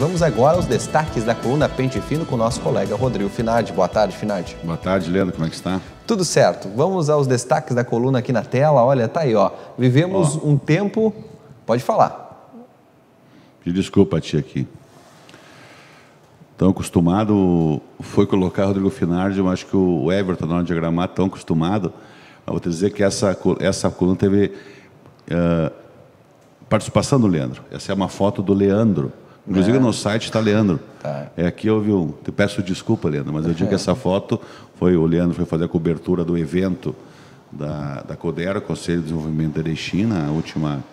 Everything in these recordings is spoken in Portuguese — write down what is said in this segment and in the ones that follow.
vamos agora aos destaques da coluna Pente Fino com o nosso colega Rodrigo Finardi. Boa tarde, Finardi. Boa tarde, Leandro. Como é que está? Tudo certo. Vamos aos destaques da coluna aqui na tela. Olha, tá aí, ó. Vivemos um tempo... Pode falar. Desculpa a tia aqui. Tão acostumado, foi colocar Rodrigo Finardi, eu acho que o Everton, na hora de diagramar, tão acostumado. Eu vou te dizer que essa coluna teve participação do Leandro. Essa é uma foto do Leandro. Inclusive no site está Leandro. Tá. Aqui houve te peço desculpa, Leandro, mas eu digo que essa foto foi o Leandro foi fazer a cobertura do evento da CODER, Conselho de Desenvolvimento da Erechim, na última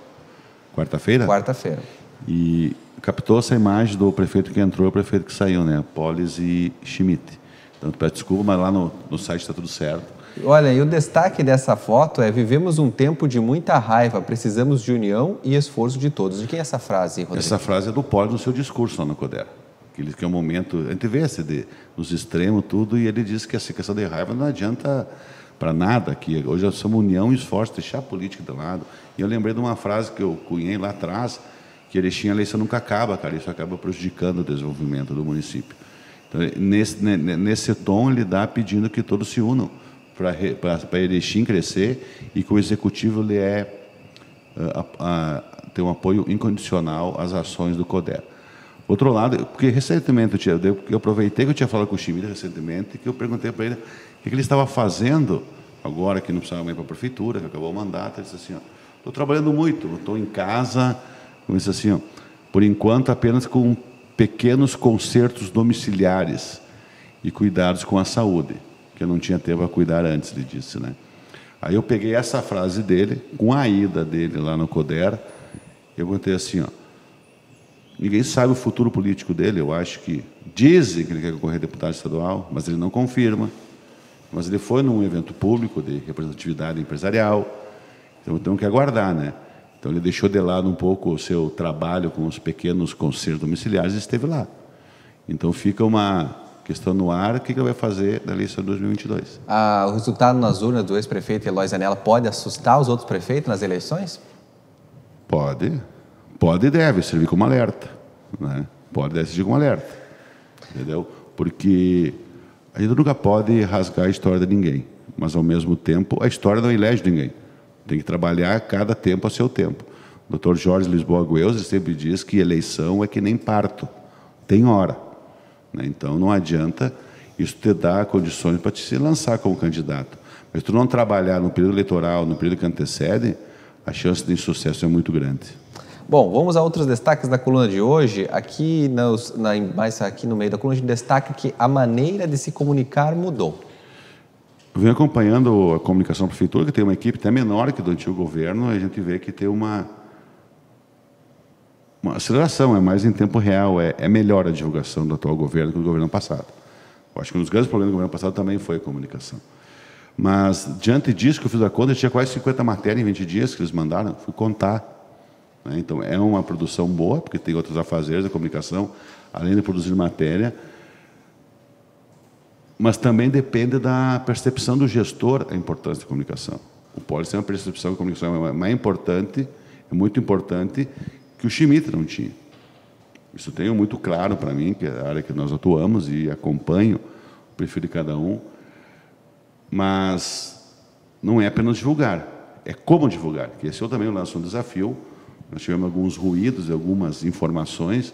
quarta-feira. Quarta-feira. E captou essa imagem do prefeito que entrou e o prefeito que saiu, né? Polis e Schmidt. Então, peço desculpa, mas lá no site está tudo certo. Olha, e o destaque dessa foto é: vivemos um tempo de muita raiva, precisamos de união e esforço de todos. De quem é essa frase, Rodrigo? Essa frase é do Polis no seu discurso lá na CODER. Que é um momento, a gente vê nos extremos tudo, e ele diz que essa questão de raiva não adianta para nada, que hoje nós somos união e esforço, deixar a política de lado. E eu lembrei de uma frase que eu cunhei lá atrás, que Erechim, a eleição nunca acaba, cara, isso acaba prejudicando o desenvolvimento do município. Então, nesse tom, ele dá pedindo que todos se unam para Erechim crescer, e que o executivo ele tem um apoio incondicional às ações do CODER. Outro lado, porque recentemente eu aproveitei que eu tinha falado com o Schmidt recentemente, e que eu perguntei para ele o que ele estava fazendo agora que não precisava mais para a prefeitura, que acabou o mandato. Ele disse assim: estou trabalhando muito, estou em casa, como disse assim, por enquanto apenas com pequenos consertos domiciliares e cuidados com a saúde, que eu não tinha tempo a cuidar antes, ele disse, né? Aí eu peguei essa frase dele, com a ida dele lá no CODER, eu perguntei assim, ninguém sabe o futuro político dele, eu acho que dizem que ele quer concorrer a deputado estadual, mas ele não confirma. Mas ele foi num evento público de representatividade empresarial, então temos que aguardar, né? Então ele deixou de lado um pouco o seu trabalho com os pequenos conselhos domiciliares e esteve lá. Então fica uma questão no ar, o que ele vai fazer na eleição de 2022. O resultado nas urnas do ex-prefeito Eloy Zanella pode assustar os outros prefeitos nas eleições? Pode e deve servir como alerta, né? Pode e deve servir como alerta, entendeu? Porque a gente nunca pode rasgar a história de ninguém, mas ao mesmo tempo a história não elege ninguém. Tem que trabalhar cada tempo a seu tempo. O Dr. Jorge Lisboa Gueus sempre diz que eleição é que nem parto, tem hora, né? Então não adianta isso te dar condições para te se lançar como candidato. Mas se tu não trabalhar no período eleitoral, no período que antecede, a chance de insucesso é muito grande. Bom, vamos a outros destaques da coluna de hoje. Aqui, mais aqui no meio da coluna, a gente destaca que a maneira de se comunicar mudou. Eu venho acompanhando a comunicação da prefeitura, que tem uma equipe até menor que do antigo governo, e a gente vê que tem uma aceleração, é mais em tempo real, é melhor a divulgação do atual governo que do governo passado. Eu acho que um dos grandes problemas do governo passado também foi a comunicação. Mas, diante disso, que eu fiz a conta, tinha quase 50 matérias em 20 dias que eles mandaram, fui contar. Então, é uma produção boa, porque tem outros afazeres da comunicação, além de produzir matéria, mas também depende da percepção do gestor a importância da comunicação. O Polis tem uma percepção da comunicação mais importante, é muito importante, que o Schmidt não tinha. Isso tenho muito claro para mim, que é a área que nós atuamos e acompanho o perfil de cada um, mas não é apenas divulgar, é como divulgar, que esse eu também lanço um desafio. Nós tivemos alguns ruídos, algumas informações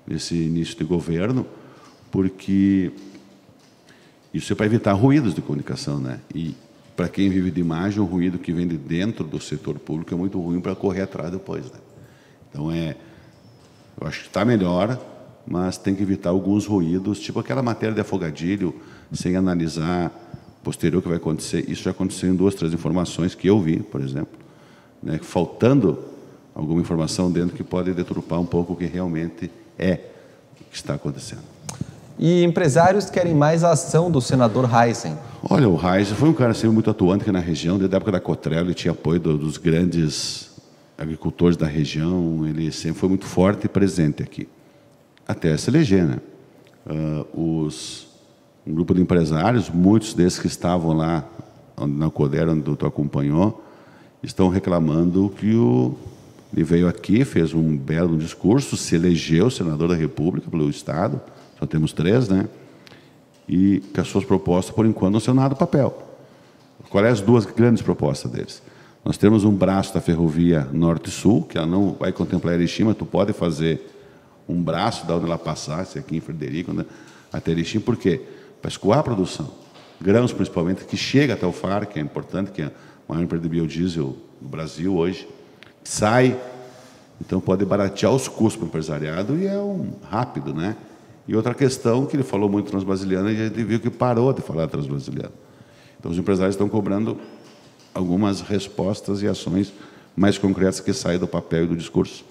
nesse início de governo, porque isso é para evitar ruídos de comunicação, né? E para quem vive de imagem, o ruído que vem de dentro do setor público é muito ruim para correr atrás depois, né? Então eu acho que está melhor, mas tem que evitar alguns ruídos, tipo aquela matéria de afogadilho, sem analisar posterior o que vai acontecer. Isso já aconteceu em 2, 3 informações que eu vi, por exemplo, né? Faltando alguma informação dentro que pode deturpar um pouco o que realmente é o que está acontecendo. E empresários querem mais a ação do senador Heisen. Olha, o Heisen foi um cara sempre muito atuante aqui na região, desde a época da Cotrel, ele tinha apoio dos grandes agricultores da região, ele sempre foi muito forte e presente aqui, até se eleger, né? Um grupo de empresários, muitos desses que estavam lá na CODER, onde tu acompanhou, estão reclamando que Ele veio aqui, fez um belo discurso, se elegeu senador da República pelo Estado, só temos 3, né? E que as suas propostas, por enquanto, não são nada do papel. Quais são as 2 grandes propostas deles? Nós temos um braço da ferrovia Norte-Sul, que ela não vai contemplar Erechim, mas tu pode fazer um braço da onde ela passasse, aqui em Frederico, né, até Erechim. Por quê? Para escoar a produção. Grãos, principalmente, que chega até o FAR, que é importante, que é a maior empresa de biodiesel do Brasil hoje, sai, então pode baratear os custos para o empresariado e é rápido, né? E outra questão, que ele falou muito transbrasiliana, e a gente viu que parou de falar transbrasiliano. Então, os empresários estão cobrando algumas respostas e ações mais concretas que saem do papel e do discurso.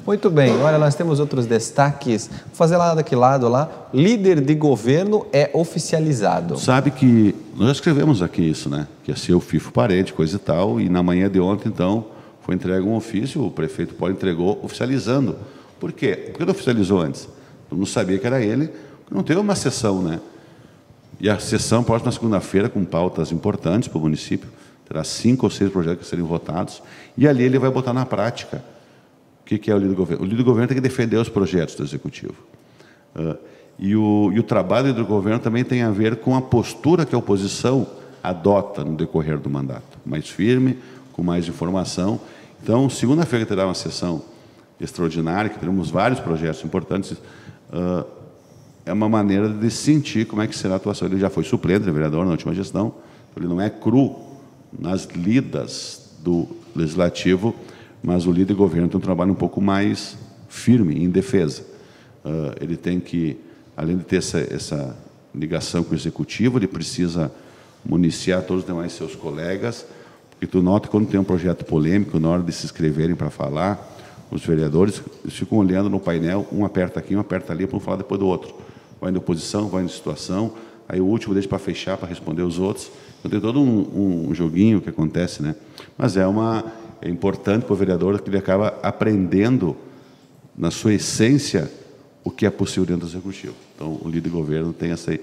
Muito bem, olha, nós temos outros destaques. Vou fazer lá daquele lado lá. Líder de governo é oficializado. Sabe que nós já escrevemos aqui isso, né? Que ia ser o FIFO parede, coisa e tal, e na manhã de ontem, então, foi entregue um ofício, o prefeito Paulo entregou oficializando. Por quê? Por que não oficializou antes? Eu não sabia que era ele, porque não teve uma sessão, né? E a sessão, próxima segunda-feira, com pautas importantes para o município, terá 5 ou 6 projetos que serem votados, e ali ele vai botar na prática o que é o líder do governo. O líder do governo tem que defender os projetos do Executivo. E o trabalho do governo também tem a ver com a postura que a oposição adota no decorrer do mandato. Mais firme, com mais informação. Então, segunda-feira terá uma sessão extraordinária, que teremos vários projetos importantes. É uma maneira de sentir como é que será a atuação. Ele já foi suplente de vereador na última gestão, ele não é cru nas lidas do Legislativo, mas o líder do governo tem um trabalho um pouco mais firme, em defesa. Ele tem que, além de ter essa ligação com o Executivo, ele precisa municiar todos os demais seus colegas, porque tu nota que quando tem um projeto polêmico, na hora de se inscreverem para falar, os vereadores eles ficam olhando no painel, um aperta aqui, um aperta ali, para um falar depois do outro. Vai na oposição, vai na situação, aí o último deixa para fechar, para responder os outros. Então tem todo um joguinho que acontece, né? Mas é importante para o vereador que ele acaba aprendendo, na sua essência, o que é possível dentro do Executivo. Então, o líder do governo tem essa...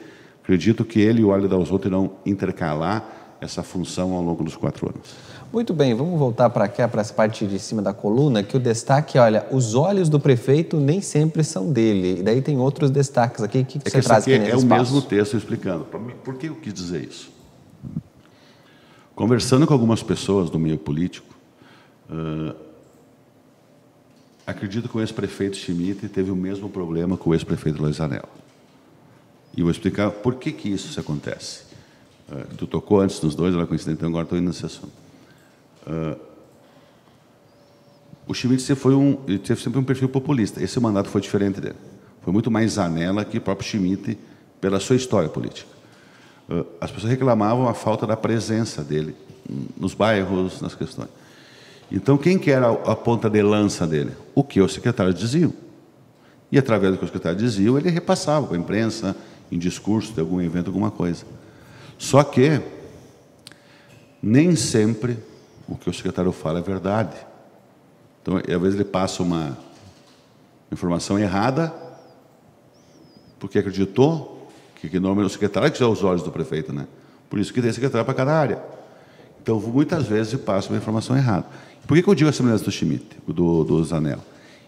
Acredito que ele e o Hélio Dalzotto irão intercalar essa função ao longo dos 4 anos. Muito bem, vamos voltar para cá, para essa parte de cima da coluna, que o destaque, olha, os olhos do prefeito nem sempre são dele. E daí tem outros destaques aqui. O que você traz aqui nesse espaço? É o mesmo texto explicando. Por que eu quis dizer isso? Conversando com algumas pessoas do meio político, acredito que o ex-prefeito Schmidt teve o mesmo problema que o ex-prefeito Luiz Anel. E vou explicar por que isso acontece. Tu tocou antes nos dois, ela coincidente, então agora estou indo nesse assunto. O Schmidt ele teve sempre um perfil populista. Esse mandato foi diferente dele. Foi muito mais Zanella que o próprio Schmidt, pela sua história política. As pessoas reclamavam a falta da presença dele nos bairros, nas questões. Então, quem que era a ponta de lança dele? O que os secretários diziam. E, através do que os secretários diziam, ele repassava para a imprensa, em discurso de algum evento, alguma coisa. Só que, nem sempre o que o secretário fala é verdade. Então, às vezes ele passa uma informação errada, porque acreditou que normalmente o secretário que é os olhos do prefeito, né? Por isso que tem secretário para cada área. Então, muitas vezes passa uma informação errada. Por que eu digo a semelhança do Schmidt, do Zanel?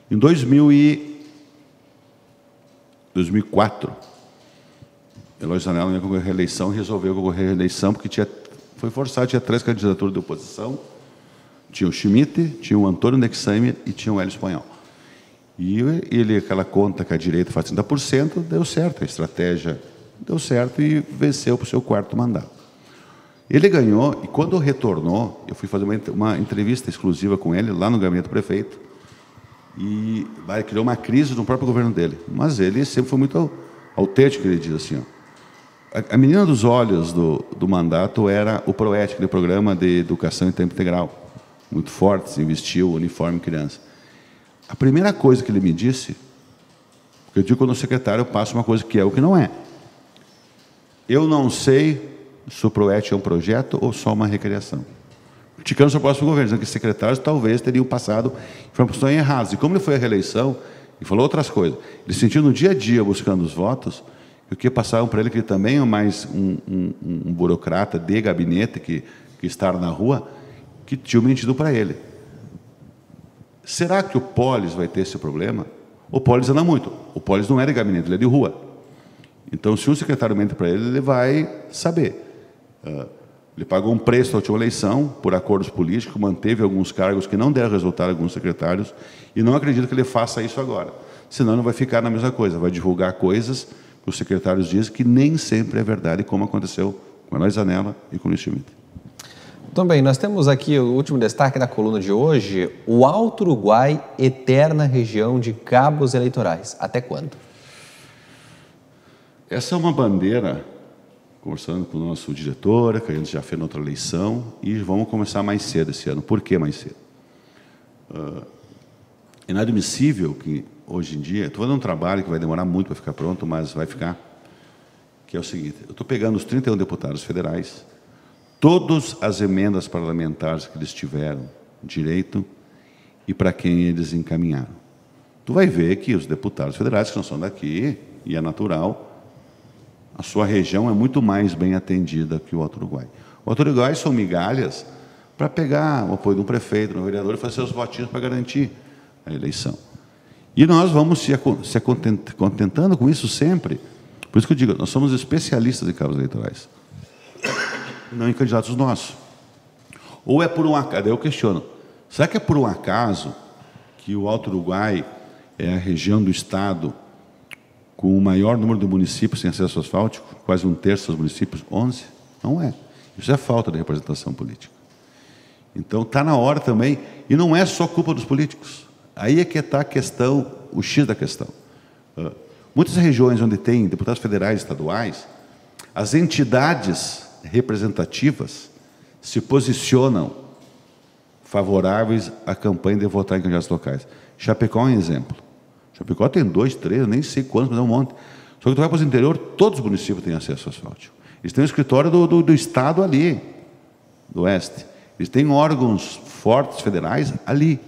Em 2004, Eloy Zanella não ia concorrer à reeleição, resolveu concorrer à reeleição porque foi forçado, tinha 3 candidaturas de oposição, tinha o Schmidt, tinha o Antônio Nexaime e tinha o Hélio Espanhol. E ele, aquela conta que a direita faz 30%, deu certo, a estratégia deu certo e venceu para o seu 4º mandato. Ele ganhou, e quando retornou, eu fui fazer uma entrevista exclusiva com ele, lá no gabinete do prefeito, e criou uma crise no próprio governo dele. Mas ele sempre foi muito autêntico, ele diz assim, ó, a menina dos olhos do mandato era o PROET, aquele programa de educação em tempo integral, muito forte, se investiu, uniforme, criança. A primeira coisa que ele me disse, porque eu digo quando o secretário passa uma coisa que é o que não é. Eu não sei se o PROET é um projeto ou só uma recriação. Criticando o seu próximo governo, dizendo que secretários talvez teriam passado informações erradas. E como ele foi à reeleição, e falou outras coisas, ele sentiu no dia a dia, buscando os votos, que o que passavam para ele, que ele também é mais um burocrata de gabinete que está na rua, que tinham mentido para ele. Será que o Polis vai ter esse problema? O Polis anda muito. O Polis não é de gabinete, ele é de rua. Então, se um secretário mente para ele, ele vai saber. Ele pagou um preço na última eleição, por acordos políticos, manteve alguns cargos que não deram resultado a alguns secretários, e não acredito que ele faça isso agora. Senão, não vai ficar na mesma coisa, vai divulgar coisas que os secretários dizem que nem sempre é verdade, como aconteceu com a Eloy Zanella e com o Luiz Schmidt. Também, nós temos aqui o último destaque da coluna de hoje, o Alto Uruguai, eterna região de cabos eleitorais. Até quando? Essa é uma bandeira, conversando com o nosso diretor, que a gente já fez na outra eleição, e vamos começar mais cedo esse ano. Por que mais cedo? É inadmissível que, hoje em dia, estou fazendo um trabalho que vai demorar muito para ficar pronto, mas vai ficar, que é o seguinte, eu estou pegando os 31 deputados federais, todas as emendas parlamentares que eles tiveram direito e para quem eles encaminharam. Tu vai ver que os deputados federais, que não são daqui, e é natural, a sua região é muito mais bem atendida que o Alto Uruguai. O Alto Uruguai são migalhas para pegar o apoio de um prefeito, de um vereador, e fazer seus votinhos para garantir a eleição. E nós vamos se contentando com isso sempre. Por isso que eu digo, nós somos especialistas em cabos eleitorais, não em candidatos nossos. Ou é por um acaso, eu questiono, será que é por um acaso que o Alto Uruguai é a região do estado com o maior número de municípios sem acesso asfáltico, quase um terço dos municípios, 11? Não é. Isso é falta de representação política. Então, está na hora também, e não é só culpa dos políticos. Aí é que está a questão, o X da questão. Muitas regiões onde tem deputados federais e estaduais, as entidades representativas se posicionam favoráveis à campanha de votar em candidatos locais. Chapecó é um exemplo. Chapecó tem 2, 3, eu nem sei quantos, mas é um monte. Só que tu vai para o interior, todos os municípios têm acesso asfáltico. Eles têm um escritório do estado ali, do oeste. Eles têm órgãos fortes federais ali.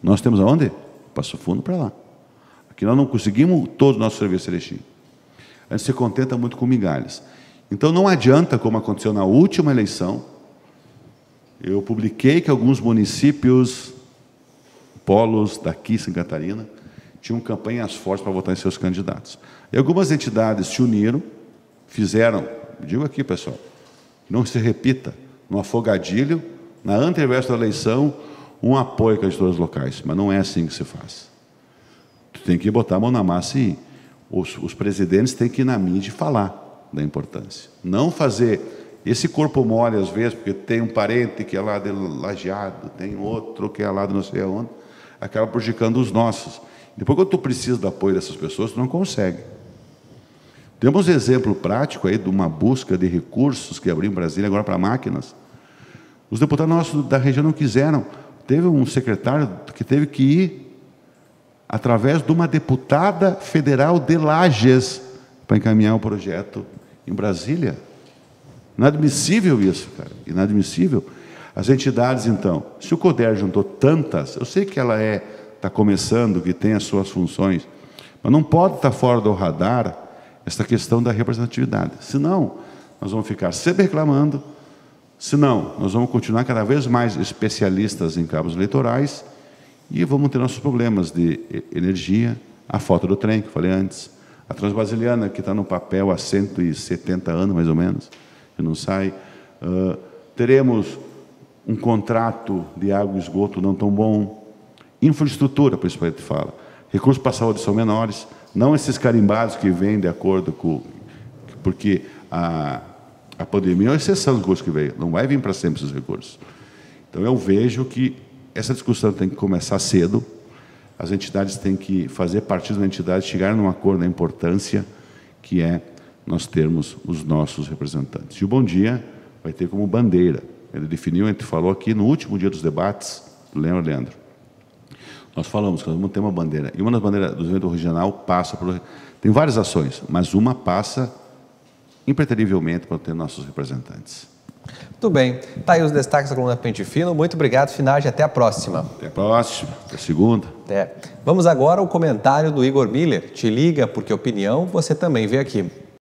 Nós temos aonde? Passo Fundo para lá. Aqui nós não conseguimos todo o nosso serviço Erechim. A gente se contenta muito com migalhas. Então não adianta, como aconteceu na última eleição, eu publiquei que alguns municípios, polos daqui, Santa Catarina, tinham campanhas fortes para votar em seus candidatos. E algumas entidades se uniram, fizeram, digo aqui, pessoal, não se repita, no afogadilho, na antevéspera da eleição, um apoio a candidaturas locais, mas não é assim que se faz. Tu tem que botar a mão na massa e os presidentes têm que ir na mídia e falar da importância. Não fazer esse corpo mole, às vezes, porque tem um parente que é lá de Lajeado, tem outro que é lá de não sei aonde, acaba prejudicando os nossos. Depois, quando tu precisa do apoio dessas pessoas, tu não consegue. Temos exemplo prático aí de uma busca de recursos que abriu em Brasília agora para máquinas. Os deputados nossos da região não quiseram. Teve um secretário que teve que ir através de uma deputada federal de Lages para encaminhar o projeto em Brasília. Inadmissível isso, cara. Inadmissível. As entidades, então, se o CODER juntou tantas, eu sei que ela está começando, que tem as suas funções, mas não pode estar fora do radar essa questão da representatividade. Senão, nós vamos ficar sempre reclamando, senão, nós vamos continuar cada vez mais especialistas em cabos eleitorais e vamos ter nossos problemas de energia, a falta do trem, que eu falei antes, a Transbrasiliana, que está no papel há 170 anos, mais ou menos, que não sai. Teremos um contrato de água e esgoto não tão bom. Infraestrutura, por isso que a gente fala. Recursos para a saúde são menores, não esses carimbados que vêm de acordo com... Porque a pandemia é uma exceção dos recursos que veio, não vai vir para sempre esses recursos. Então, eu vejo que essa discussão tem que começar cedo, as entidades têm que fazer parte da entidade, chegar num acordo da importância que é nós termos os nossos representantes. E o Bom Dia vai ter como bandeira. Ele definiu, a gente falou aqui no último dia dos debates, lembra, Leandro? Nós falamos que nós vamos ter uma bandeira. E uma das bandeiras do desenvolvimento regional passa por... Tem várias ações, mas uma passa impreterivelmente para ter nossos representantes. Muito bem. Está aí os destaques da coluna Pente Fino. Muito obrigado, Finage. Até a próxima. Até a próxima. Até a segunda. Até. Vamos agora ao comentário do Igor Miller. Te liga, porque opinião você também vê aqui.